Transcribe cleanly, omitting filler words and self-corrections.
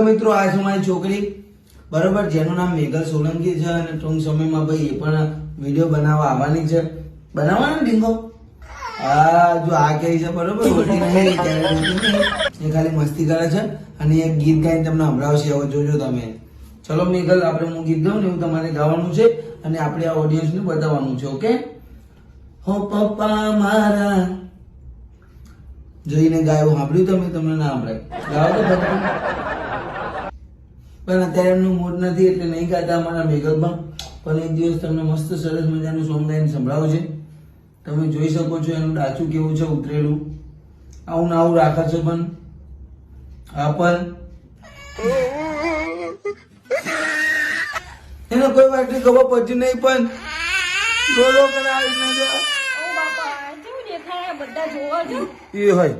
મિત્રો આ છે મારી છોકરી બરોબર, જેનું નામ મેઘલ સોલંકી છે અને ટૂંક સમયમાં ભાઈ એ પણ વિડીયો બનાવવા આવવાની છે. બનાવવાનો ડીંગો? હા, જો આ કહે છે બરોબર, રોટી નહીં એ ખાલી મસ્તી કરે છે અને એક ગીત ગાઈને તમને સંભળાવશે. હવે જોજો તમે. ચલો મેઘલ, આપણે હું ગીત ગાઉં ને એવું તમારે ગાવાનું છે અને આપણે આ ઓડિયન્સ ને બતાવવાનું છે. ઓકે? હો પપ્પા મારા જઈને ગાયું સાંભળ્યું તમે? તમને ના સંભળાય? ગાઓ તો બધા. પણ અત્યારે એમનું મૂડ નથી એટલે નહીં ગાતા અમારા મેઘલમાં. પણ એક દિવસ તમને મસ્ત સરસ મજાનું સોંગ ગાઈને સંભળાવું છે. તમે જોઈ શકો છો એનું ડાચું કેવું છે ઉતરેલું. આવું ને આવું રાખે છે પણ આ પણ એને કોઈ વાત ખબર પડતી નહીં પણ ગોળો કરાવી ને ઓ બાપા કેવું દેખાય બધા જોવા જો એ હોય.